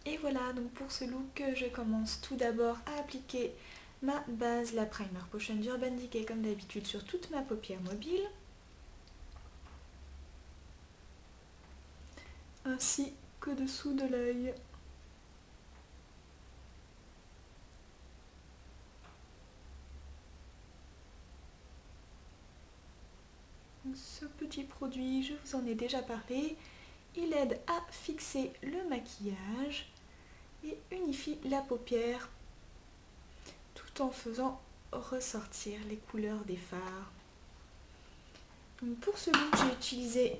Et voilà, donc pour ce look, je commence tout d'abord à appliquer ma base, la Primer Potion d'Urban Decay comme d'habitude sur toute ma paupière mobile. Ainsi que dessous de l'œil. Ce petit produit, je vous en ai déjà parlé, il aide à fixer le maquillage et unifie la paupière tout en faisant ressortir les couleurs des fards. Donc pour ce look, j'ai utilisé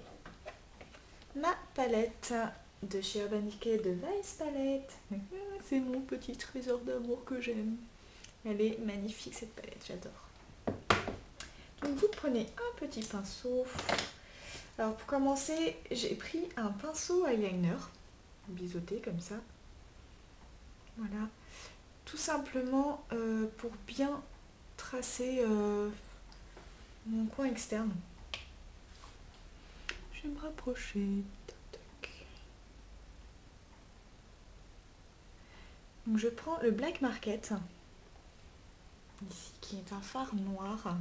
ma palette de chez Urban Decay de Vice Palette. C'est mon petit trésor d'amour que j'aime. Elle est magnifique cette palette, j'adore. Donc vous prenez un petit pinceau. Alors pour commencer, j'ai pris un pinceau eyeliner, biseauté comme ça. Voilà. Tout simplement pour bien tracer mon coin externe. Je vais me rapprocher. Donc je prends le Black Market, ici, qui est un fard noir.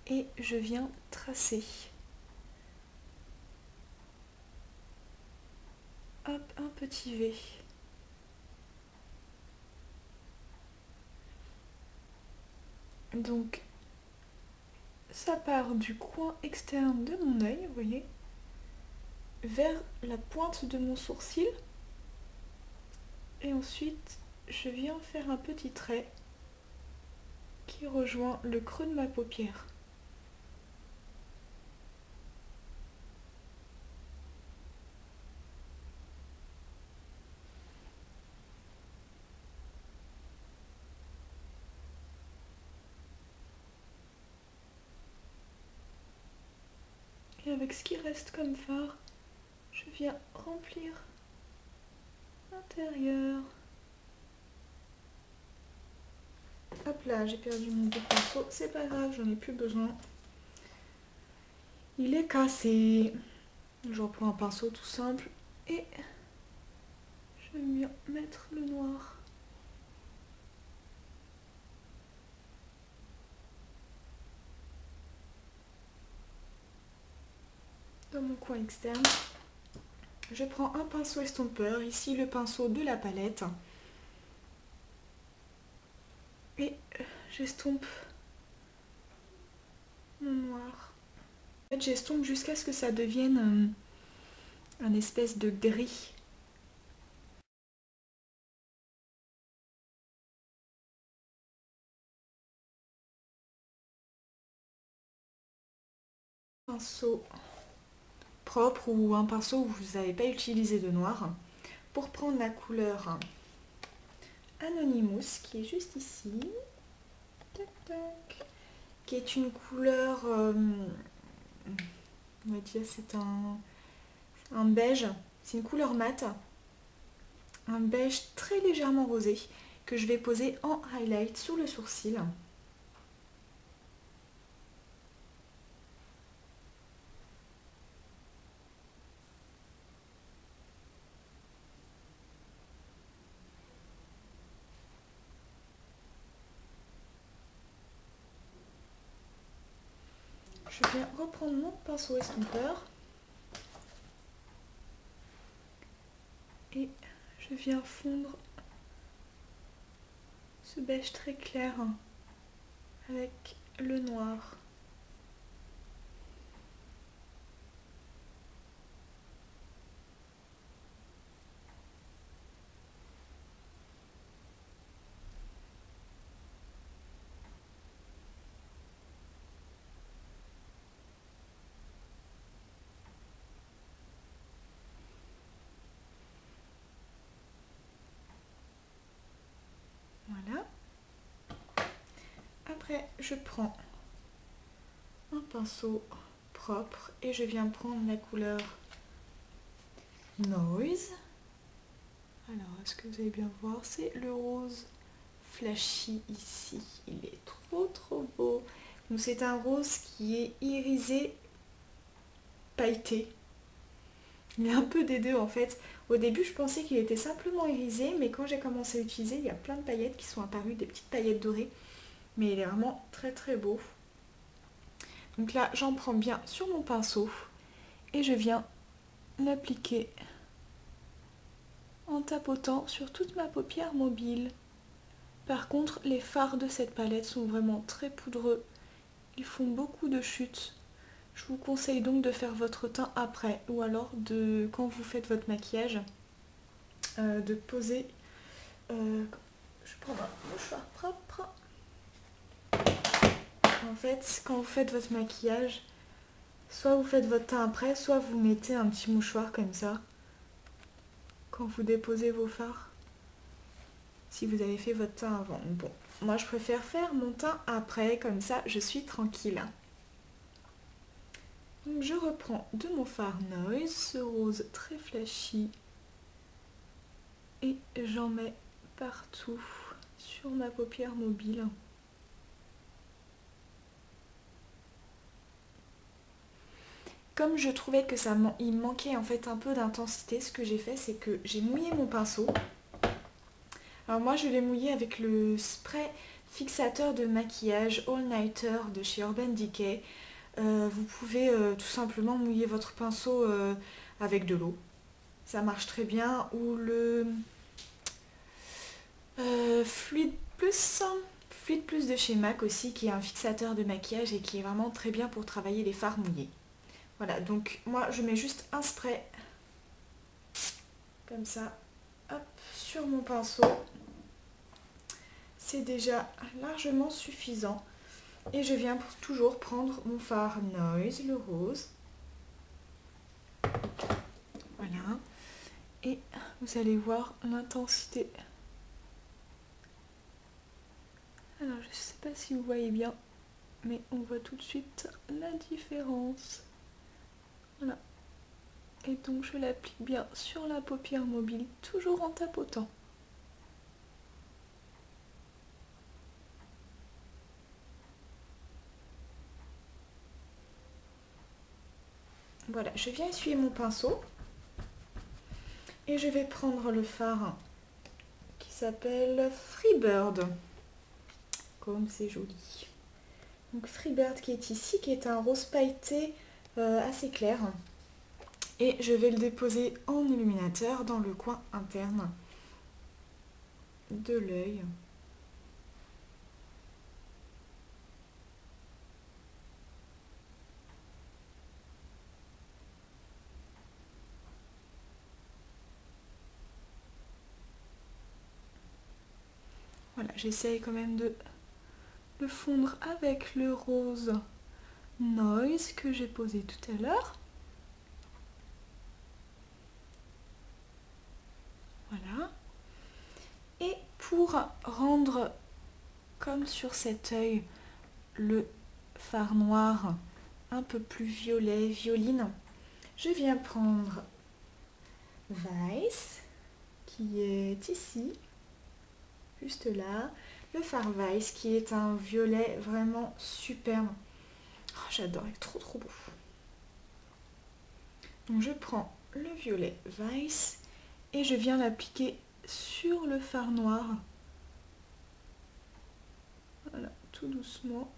Et je viens tracer. Hop, un petit V. Donc ça part du coin externe de mon œil, vous voyez, vers la pointe de mon sourcil. Et ensuite, je viens faire un petit trait qui rejoint le creux de ma paupière. Et avec ce qui reste comme fard, je viens remplir l'intérieur. Hop là, j'ai perdu mon bout de pinceau, c'est pas grave, j'en ai plus besoin. Il est cassé. Je reprends un pinceau tout simple et je viens mettre le noir. Dans mon coin externe. Je prends un pinceau estompeur, ici le pinceau de la palette. Et j'estompe mon noir. En fait, j'estompe jusqu'à ce que ça devienne un espèce de gris. Pinceau propre ou un pinceau où vous n'avez pas utilisé de noir. Pour prendre la couleur Anonymous qui est juste ici. Tac, tac. Qui est une couleur, on va dire c'est un beige, c'est une couleur mate, un beige très légèrement rosé que je vais poser en highlight sur le sourcil. Je viens reprendre mon pinceau estompeur et je viens fondre ce beige très clair avec le noir. Voilà. Après, je prends un pinceau propre et je viens prendre la couleur Noise. Alors, est-ce que vous allez bien voir? C'est le rose flashy ici. Il est trop beau. Donc c'est un rose qui est irisé, pailleté. Il est un peu des deux en fait. Au début je pensais qu'il était simplement irisé, mais quand j'ai commencé à l'utiliser, il y a plein de paillettes qui sont apparues, des petites paillettes dorées. Mais il est vraiment très très beau. Donc là j'en prends bien sur mon pinceau et je viens l'appliquer en tapotant sur toute ma paupière mobile. Par contre les fards de cette palette sont vraiment très poudreux. Ils font beaucoup de chutes. Je vous conseille donc de faire votre teint après ou alors quand vous faites votre maquillage, de poser. Je prends un mouchoir propre. En fait, quand vous faites votre maquillage, soit vous faites votre teint après, soit vous mettez un petit mouchoir comme ça quand vous déposez vos fards. Si vous avez fait votre teint avant. Bon, moi je préfère faire mon teint après, comme ça je suis tranquille. Donc je reprends de mon fard Noise, ce rose très flashy, et j'en mets partout sur ma paupière mobile. Comme je trouvais que il manquait en fait un peu d'intensité, ce que j'ai fait c'est que j'ai mouillé mon pinceau. Alors moi je l'ai mouillé avec le spray fixateur de maquillage All Nighter de chez Urban Decay. Vous pouvez tout simplement mouiller votre pinceau avec de l'eau. Ça marche très bien. Ou le Fluid Plus de chez MAC aussi, qui est un fixateur de maquillage et qui est vraiment très bien pour travailler les fards mouillés. Voilà, donc moi je mets juste un spray comme ça, hop, sur mon pinceau. C'est déjà largement suffisant. Et je viens toujours prendre mon fard Noise, le rose. Voilà. Et vous allez voir l'intensité. Alors je ne sais pas si vous voyez bien, mais on voit tout de suite la différence. Voilà. Et donc je l'applique bien sur la paupière mobile, toujours en tapotant. Voilà, je viens essuyer mon pinceau. Et je vais prendre le fard qui s'appelle Freebird. Comme c'est joli. Donc Freebird qui est ici, qui est un rose pailleté assez clair. Et je vais le déposer en illuminateur dans le coin interne de l'œil. Voilà, j'essaye quand même de le fondre avec le rose Noise que j'ai posé tout à l'heure. Voilà. Et pour rendre, comme sur cet œil, le fard noir un peu plus violet, violine, je viens prendre Weiss, qui est ici, juste là, le fard Weiss, qui est un violet vraiment superbe. Oh, j'adore, il est trop trop beau. Donc je prends le violet Weiss et je viens l'appliquer sur le fard noir. Voilà, tout doucement.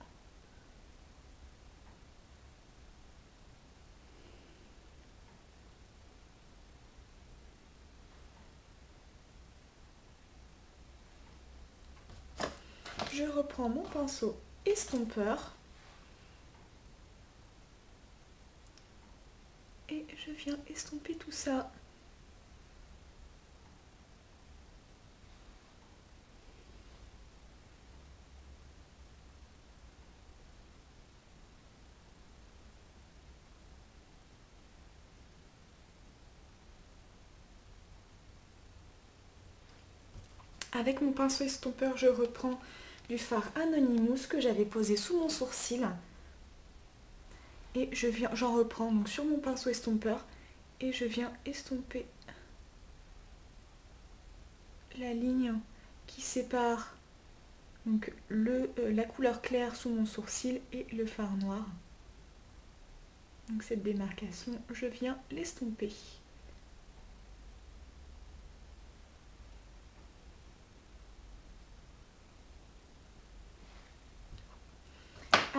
Je reprends mon pinceau estompeur et je viens estomper tout ça. Avec mon pinceau estompeur, je reprends du fard Anonymous que j'avais posé sous mon sourcil. Et j'en reprends donc sur mon pinceau estompeur et je viens estomper la ligne qui sépare donc la couleur claire sous mon sourcil et le fard noir. Donc cette démarcation, je viens l'estomper.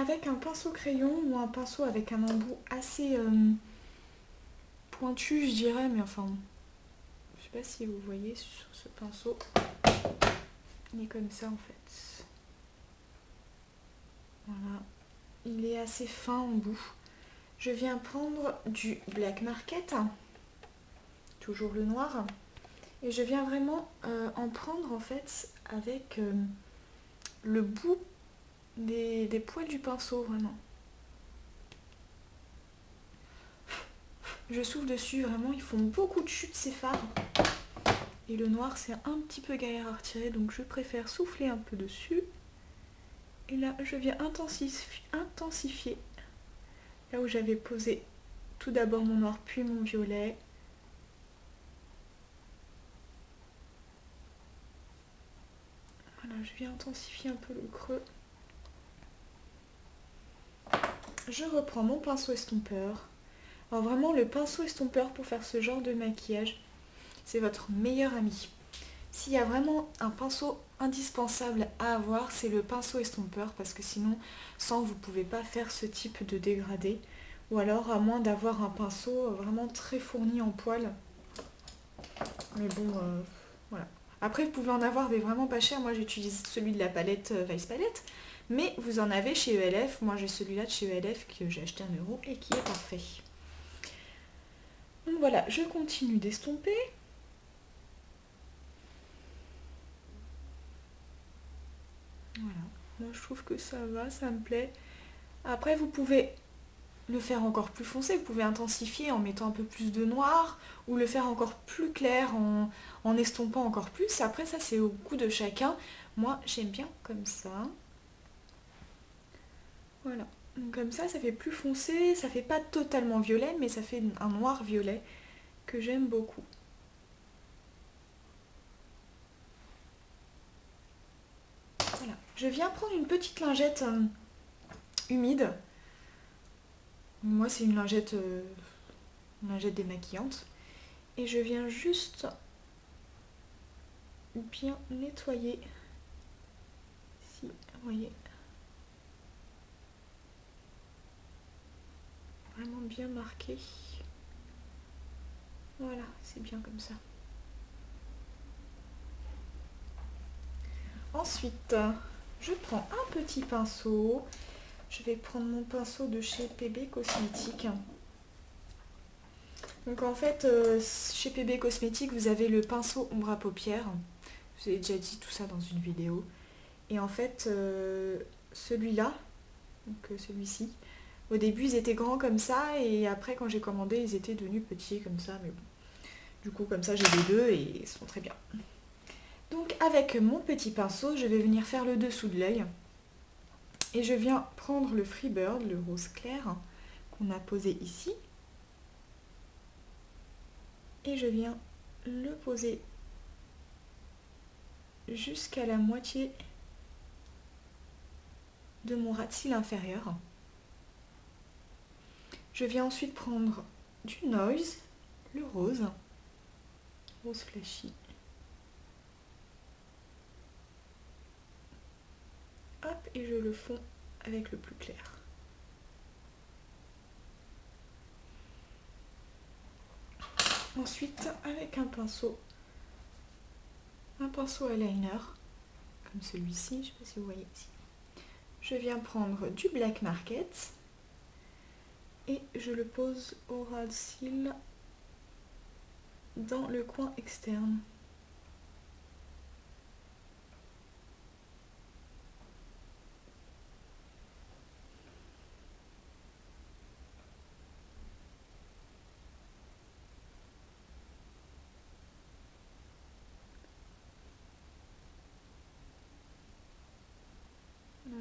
avec un pinceau crayon ou un pinceau avec un embout assez pointu, je dirais, mais enfin, je sais pas si vous voyez sur ce pinceau, il est comme ça en fait. Voilà, il est assez fin en bout. Je viens prendre du Black Market, toujours le noir, et je viens vraiment en prendre en fait avec le bout des poils du pinceau, vraiment. Je souffle dessus, vraiment, ils font beaucoup de chutes ces fards. Et le noir, c'est un petit peu galère à retirer, donc je préfère souffler un peu dessus. Et là, je viens intensifier. Là où j'avais posé tout d'abord mon noir, puis mon violet. Voilà, je viens intensifier un peu le creux. Je reprends mon pinceau estompeur. Alors vraiment, le pinceau estompeur pour faire ce genre de maquillage, c'est votre meilleur ami. S'il y a vraiment un pinceau indispensable à avoir, c'est le pinceau estompeur, parce que sinon, sans, vous ne pouvez pas faire ce type de dégradé. Ou alors, à moins d'avoir un pinceau vraiment très fourni en poils. Mais bon, voilà. Après, vous pouvez en avoir des vraiment pas chers. Moi, j'utilise celui de la palette Vice Palette. Mais vous en avez chez ELF. Moi, j'ai celui-là de chez ELF que j'ai acheté 1 € et qui est parfait. Donc voilà, je continue d'estomper. Voilà, moi je trouve que ça va, ça me plaît. Après, vous pouvez le faire encore plus foncé, vous pouvez intensifier en mettant un peu plus de noir ou le faire encore plus clair en estompant encore plus. Après, ça c'est au goût de chacun. Moi, j'aime bien comme ça. Voilà, donc comme ça fait plus foncé, ça fait pas totalement violet, mais ça fait un noir violet que j'aime beaucoup. Voilà, je viens prendre une petite lingette humide. Moi, c'est une lingette démaquillante. Et je viens juste bien nettoyer. Si, vous voyez. Vraiment bien marqué. Voilà, c'est bien comme ça. Ensuite, je prends un petit pinceau. Je vais prendre mon pinceau de chez PB Cosmétiques. Donc en fait, chez PB Cosmétiques, vous avez le pinceau ombre à paupières. Je vous ai déjà dit tout ça dans une vidéo. Et en fait, celui-là, donc celui-ci, au début ils étaient grands comme ça et après quand j'ai commandé ils étaient devenus petits comme ça. Mais bon, du coup comme ça j'ai les deux et ils sont très bien. Donc avec mon petit pinceau, je vais venir faire le dessous de l'œil. Et je viens prendre le Freebird, le rose clair, qu'on a posé ici. Et je viens le poser jusqu'à la moitié de mon ras de cils inférieur. Je viens ensuite prendre du Noise, le rose flashy. Hop, et je le fonds avec le plus clair. Ensuite, avec un pinceau eyeliner, comme celui-ci, je ne sais pas si vous voyez ici. Je viens prendre du Black Market et je le pose au ras de cils dans le coin externe.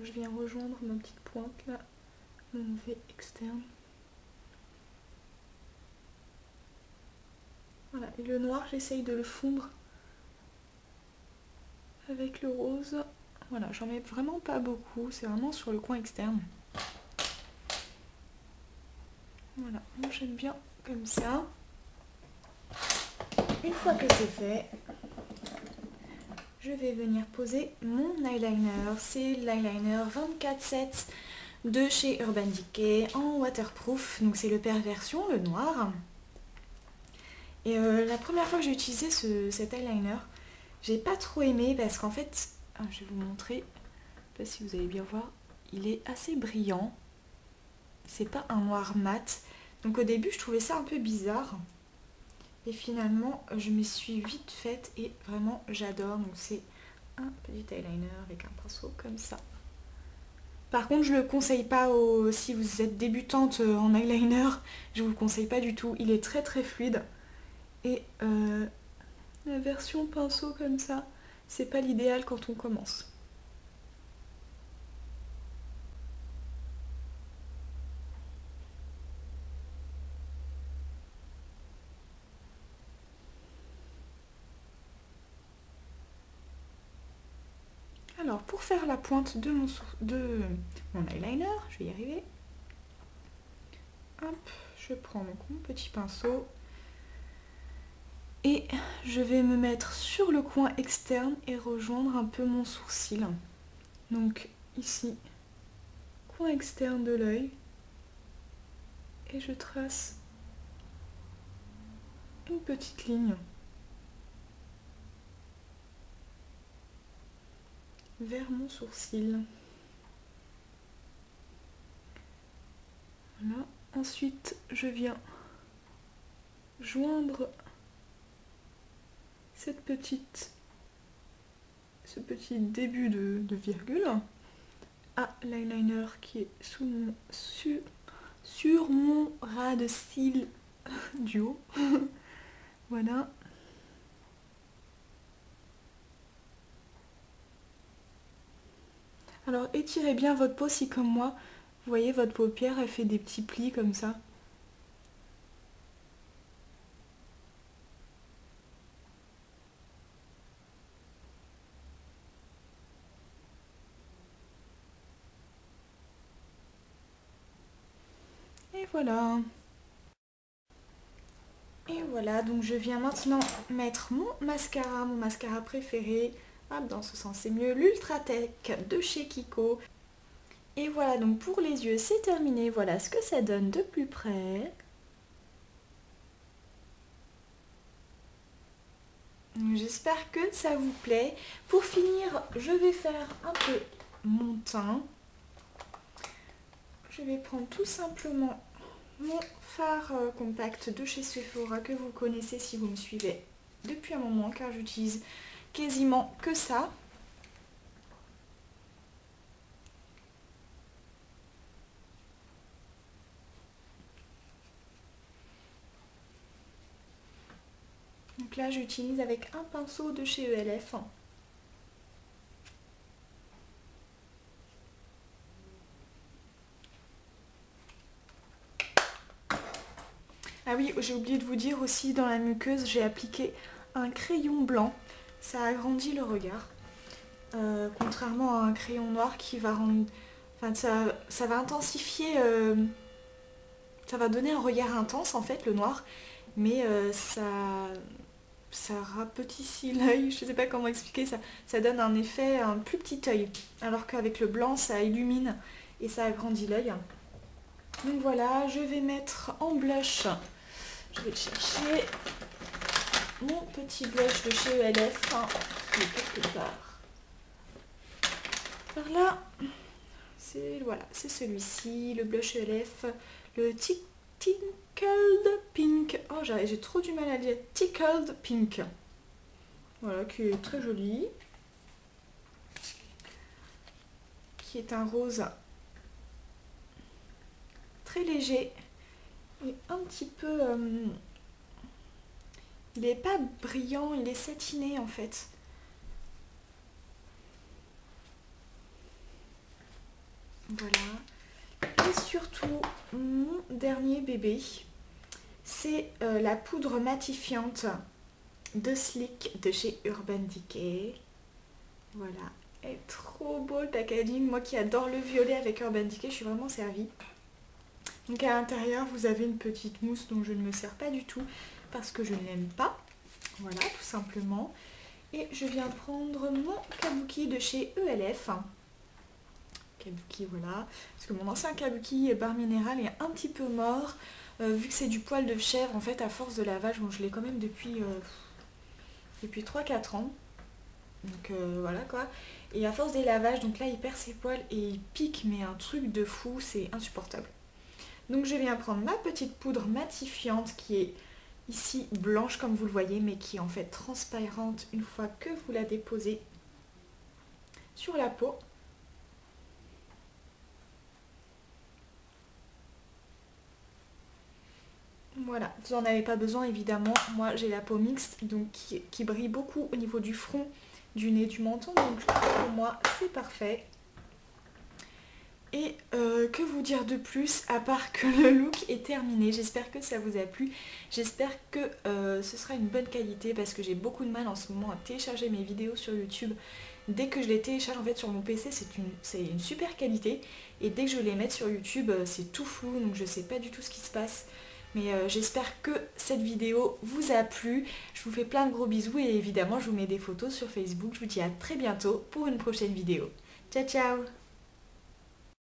Je viens rejoindre ma petite pointe là, mon V externe. Voilà, et le noir, j'essaye de le fondre avec le rose. Voilà, j'en mets vraiment pas beaucoup, c'est vraiment sur le coin externe. Voilà, moi j'aime bien comme ça. Une fois que c'est fait, je vais venir poser mon eyeliner. C'est l'eyeliner 24/7 de chez Urban Decay en waterproof. Donc c'est le Perversion, le noir. Et la première fois que j'ai utilisé cet eyeliner, j'ai pas trop aimé parce qu'en fait, je vais vous montrer, je sais pas si vous allez bien voir, il est assez brillant. C'est pas un noir mat. Donc au début je trouvais ça un peu bizarre. Et finalement je m'y suis vite faite et vraiment j'adore. Donc c'est un petit eyeliner avec un pinceau comme ça. Par contre je le conseille pas si vous êtes débutante en eyeliner. Je vous le conseille pas du tout. Il est très très fluide. Et la version pinceau comme ça, c'est pas l'idéal quand on commence. Alors pour faire la pointe de mon eyeliner, je vais y arriver. Hop, je prends donc mon petit pinceau et je vais me mettre sur le coin externe et rejoindre un peu mon sourcil. Donc ici, coin externe de l'œil, et je trace une petite ligne vers mon sourcil. Voilà. Ensuite, je viens joindre ce petit début de virgule à l'eyeliner qui est sur mon ras de cils du haut. Voilà. Alors étirez bien votre peau si comme moi, vous voyez votre paupière elle fait des petits plis comme ça. Et voilà. Et voilà, donc je viens maintenant mettre mon mascara préféré. Hop, dans ce sens c'est mieux, l'Ultra Tech de chez Kiko. Et voilà, donc pour les yeux c'est terminé. Voilà ce que ça donne de plus près. J'espère que ça vous plaît. Pour finir, je vais faire un peu mon teint. Je vais prendre tout simplement mon fard compact de chez Sephora que vous connaissez si vous me suivez depuis un moment car j'utilise quasiment que ça. Donc là j'utilise avec un pinceau de chez ELF. Ah oui, j'ai oublié de vous dire aussi, dans la muqueuse, j'ai appliqué un crayon blanc. Ça agrandit le regard. Contrairement à un crayon noir qui va rendre... Enfin, ça va intensifier... ça va donner un regard intense, en fait, le noir. Mais ça rapetissit l'œil. Je sais pas comment expliquer ça. Ça donne un effet, un plus petit œil. Alors qu'avec le blanc, ça illumine et ça agrandit l'œil. Donc voilà, je vais mettre en blush, je vais chercher mon petit blush de chez ELF, qui est quelque part par là. Voilà, c'est celui-ci, le blush ELF, le Tickled Pink. Oh, j'ai trop du mal à dire. Tickled Pink. Voilà, qui est très joli. Qui est un rose très léger et un petit peu il est pas brillant, il est satiné en fait. Voilà. Et surtout mon dernier bébé, c'est la poudre matifiante de Sleek de chez Urban Decay. Voilà, elle est trop beau le packaging. Moi qui adore le violet avec Urban Decay, je suis vraiment servie. Donc à l'intérieur vous avez une petite mousse dont je ne me sers pas du tout parce que je ne l'aime pas. Voilà, tout simplement. Et je viens prendre mon kabuki de chez ELF. Kabuki, voilà. Parce que mon ancien Kabuki bar minéral est un petit peu mort. Vu que c'est du poil de chèvre, en fait, à force de lavage, bon, je l'ai quand même depuis 3-4 ans. Donc voilà quoi. Et à force des lavages, donc là il perd ses poils et il pique, mais un truc de fou, c'est insupportable. Donc je viens prendre ma petite poudre matifiante qui est ici blanche comme vous le voyez, mais qui est en fait transparente une fois que vous la déposez sur la peau. Voilà, vous n'en avez pas besoin évidemment, moi j'ai la peau mixte donc qui brille beaucoup au niveau du front, du nez, du menton, donc pour moi c'est parfait. Et que vous dire de plus à part que le look est terminé. J'espère que ça vous a plu, j'espère que ce sera une bonne qualité parce que j'ai beaucoup de mal en ce moment à télécharger mes vidéos sur YouTube. Dès que je les télécharge en fait sur mon PC c'est une super qualité et dès que je les mets sur YouTube c'est tout flou donc je sais pas du tout ce qui se passe. Mais j'espère que cette vidéo vous a plu. Je vous fais plein de gros bisous et évidemment je vous mets des photos sur Facebook. Je vous dis à très bientôt pour une prochaine vidéo. Ciao ciao!